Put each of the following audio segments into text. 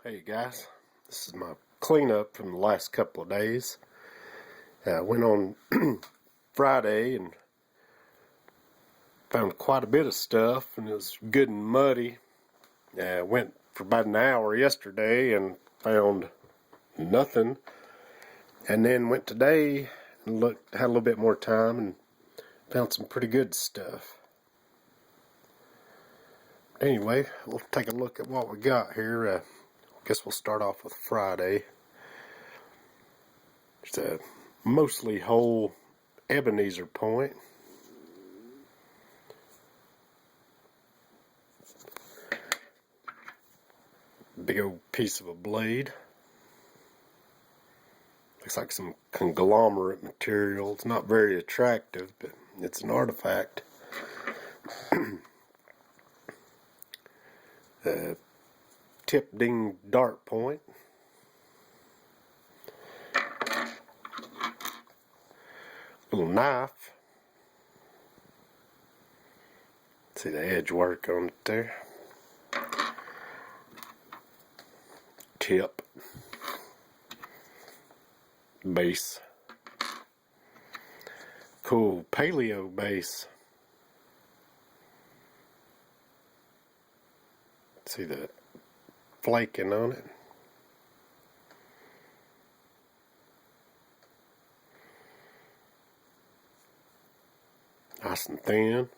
Hey guys, this is my cleanup from the last couple of days. I went on Friday and found quite a bit of stuff, and it was good and muddy. I went for about an hour yesterday and found nothing, and then went today and had a little bit more time and found some pretty good stuff. Anyway, we'll take a look at what we got here. I guess we'll start off with Friday. It's a mostly whole Ebenezer point. Big old piece of a blade. Looks like some conglomerate material. It's not very attractive, but it's an artifact. Tip ding dart point. Little knife. See the edge work on it there. Tip. Base. Cool paleo base. See the flaking on it. Nice and thin,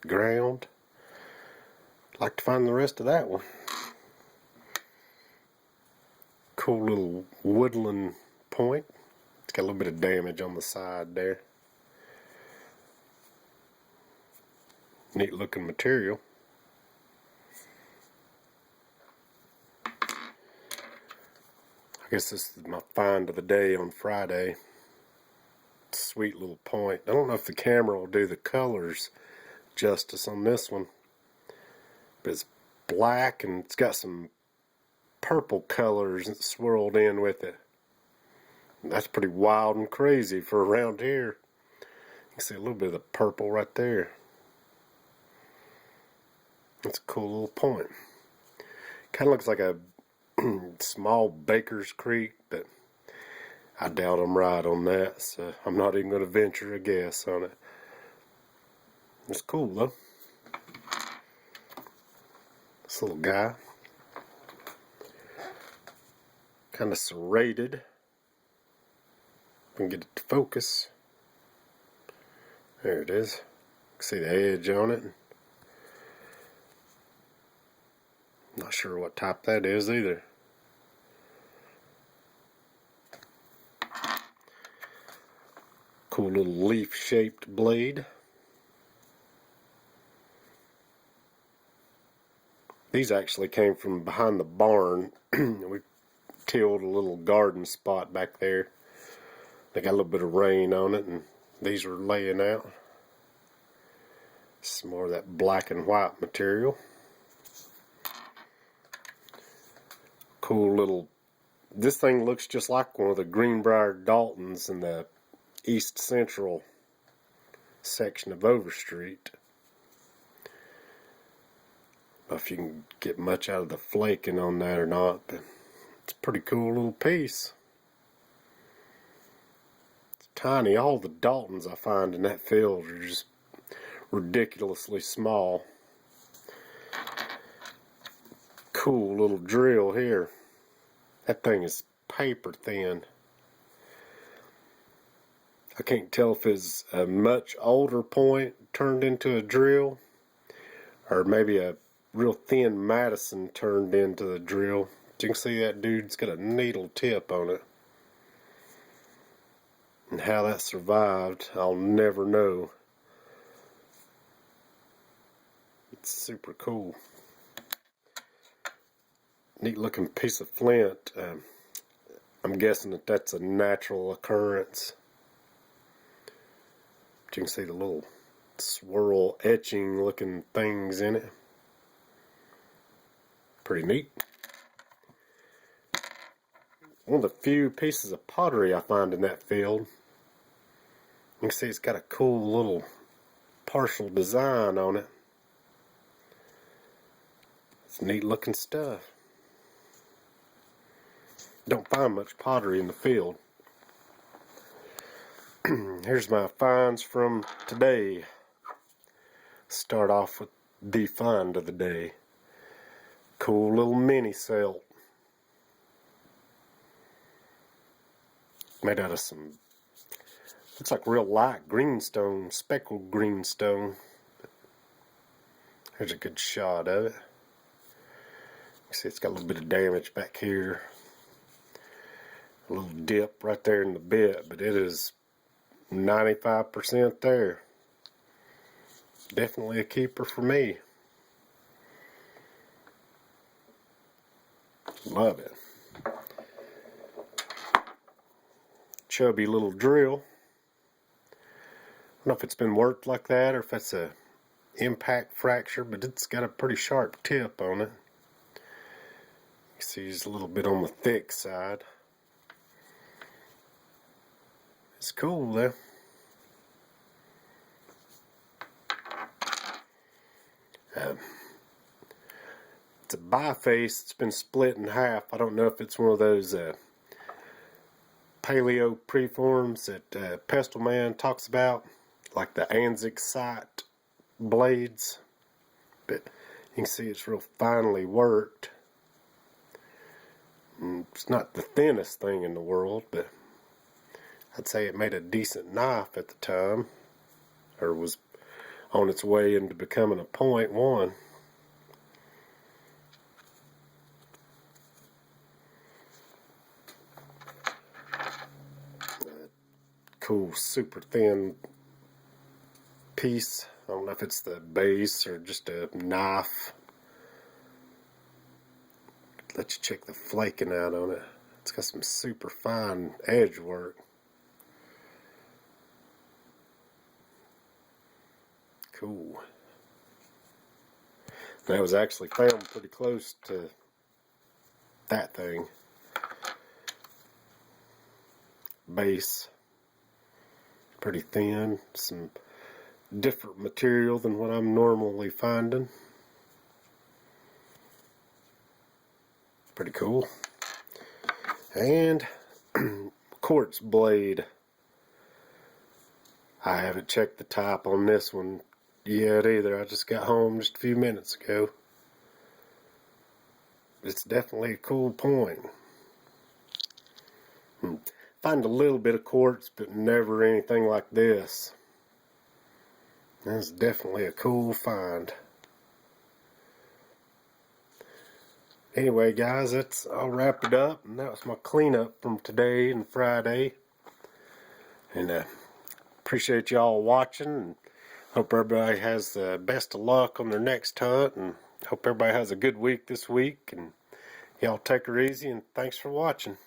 ground. Like to find the rest of that one. Cool little woodland point. It's got a little bit of damage on the side there. Neat looking material. I guess this is my find of the day on Friday. Sweet little point. I don't know if the camera will do the colors justice on this one, but it's black and it's got some purple colors swirled in with it. And that's pretty wild and crazy for around here. You can see a little bit of the purple right there. That's a cool little point. Kind of looks like a small Baker's Creek, but I doubt I'm right on that, so I'm not even going to venture a guess on it. It's cool though. This little guy, kind of serrated. If we can get it to focus. There it is. You can see the edge on it. Not sure what type that is either. Cool little leaf-shaped blade. These actually came from behind the barn. We tilled a little garden spot back there. They got a little bit of rain on it, and these were laying out. Some more of that black and white material. Cool little. This thing looks just like one of the Greenbrier Daltons in the East Central section of Overstreet. I don't know if you can get much out of the flaking on that or not, but it's a pretty cool little piece. It's tiny. All the Daltons I find in that field are just ridiculously small. Cool little drill here. That thing is paper thin. I can't tell if it's a much older point turned into a drill, or maybe a real thin Madison turned into the drill. But you can see that dude's got a needle tip on it. And how that survived, I'll never know. It's super cool. Neat looking piece of flint. I'm guessing that that's a natural occurrence. But you can see the little swirl etching looking things in it. Pretty neat. One of the few pieces of pottery I find in that field. You can see it's got a cool little partial design on it. It's neat looking stuff. don't find much pottery in the field. Here's my finds from today. Start off with the find of the day. Cool little mini celt. Made out of some, looks like real light greenstone, speckled greenstone. Here's a good shot of it. You see it's got a little bit of damage back here. A little dip right there in the bit, but it is 95% there. Definitely a keeper for me. Love it. Chubby little drill. I don't know if it's been worked like that or if that's a impact fracture, but it's got a pretty sharp tip on it. You see it's a little bit on the thick side. It's cool though. It's a biface. It's been split in half. I don't know if it's one of those paleo preforms that Pestle Man talks about, like the Anzic blades. But you can see it's real finely worked. It's not the thinnest thing in the world, but I'd say it made a decent knife at the time, or was on its way into becoming a .1. Cool, super thin piece. I don't know if it's the base or just a knife. Let you check the flaking out on it. It's got some super fine edge work. Cool. That was actually found pretty close to that thing. Base. Pretty thin. Some different material than what I'm normally finding. Pretty cool. And quartz blade. I haven't checked the type on this one yet either. I just got home just a few minutes ago. It's definitely a cool point. Find a little bit of quartz, but never anything like this. That's definitely a cool find. Anyway, guys, I'll wrap it up, and that was my cleanup from today and Friday. And appreciate y'all watching, and hope everybody has the best of luck on their next hunt, and hope everybody has a good week this week. And y'all take her easy, and thanks for watching.